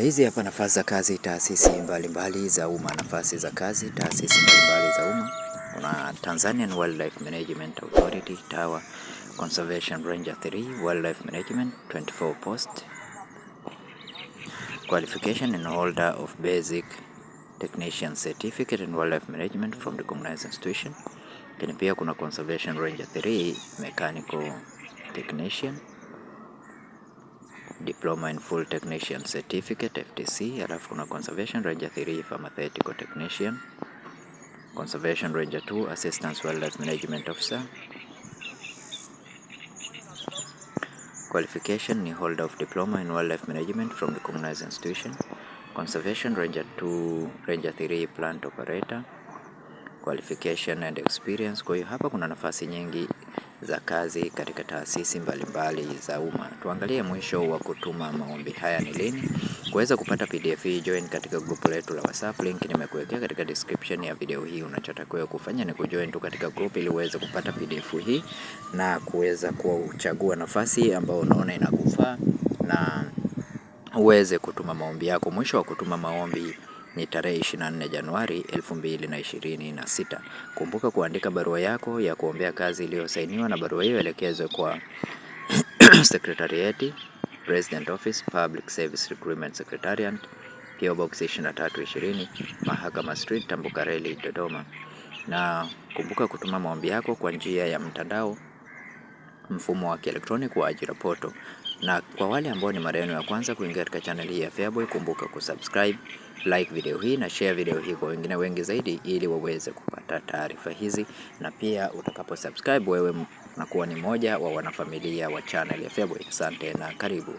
Hizi hapa nafasi za kazi taasisi mbalimbali za umma. Nafasi za kazi taasisi mbalimbali za umma. Kuna Tanzanian Wildlife Management Authority, TAWA, Conservation Ranger 3, Wildlife Management, 24 post. Qualification and holder of basic technician certificate in wildlife management from the recognized institution. Lakini pia kuna Conservation Ranger 3, mechanical technician, Diploma in Full Technician Certificate FTC. Alafu kuna Conservation Ranger 3 Pharmaceutical Technician, Conservation Ranger 2 Assistant Wildlife Management Officer. Qualification ni holder of Diploma in Wildlife Management from the recognized institution. Conservation Ranger 2 Ranger 3 Plant Operator. Qualification and experience. Kwa hiyo hapa kuna nafasi nyingi za kazi katika taasisi mbalimbali za umma. Tuangalie mwisho wa kutuma maombi haya ni lini. Kuweza kupata PDF hii, join katika grupu letu la WhatsApp, link nimekuwekea katika description ya video hii. Unachotakiwa kufanya ni kujoin tu katika grupu ili uweze kupata PDF hii na kuweza kuchagua nafasi ambayo unaona inakufaa na uweze kutuma maombi yako. Mwisho wa kutuma maombi ni tarehe 24 Januari 2026. Kumbuka kuandika barua yako ya kuombea kazi iliyosainiwa, na barua hiyo elekezwe kwa Secretariat, President Office, Public Service Recruitment Secretariat, PO Box 2320, Mahakama Street, Tambukareli, Dodoma. Na kumbuka kutuma maombi yako kwa njia ya mtandao, mfumo wa kielektroniki wa ajira poto. Na kwa wale ambao ni mara yenu ya kwanza kuingia katika channel hii ya Feaboy, kumbuka kusubscribe, like video hii na share video hii kwa wengine wengi zaidi ili waweze kupata taarifa hizi. Na pia utakapo subscribe wewe unakuwa ni moja wa wanafamilia wa channel ya Feaboy. Asante na karibu.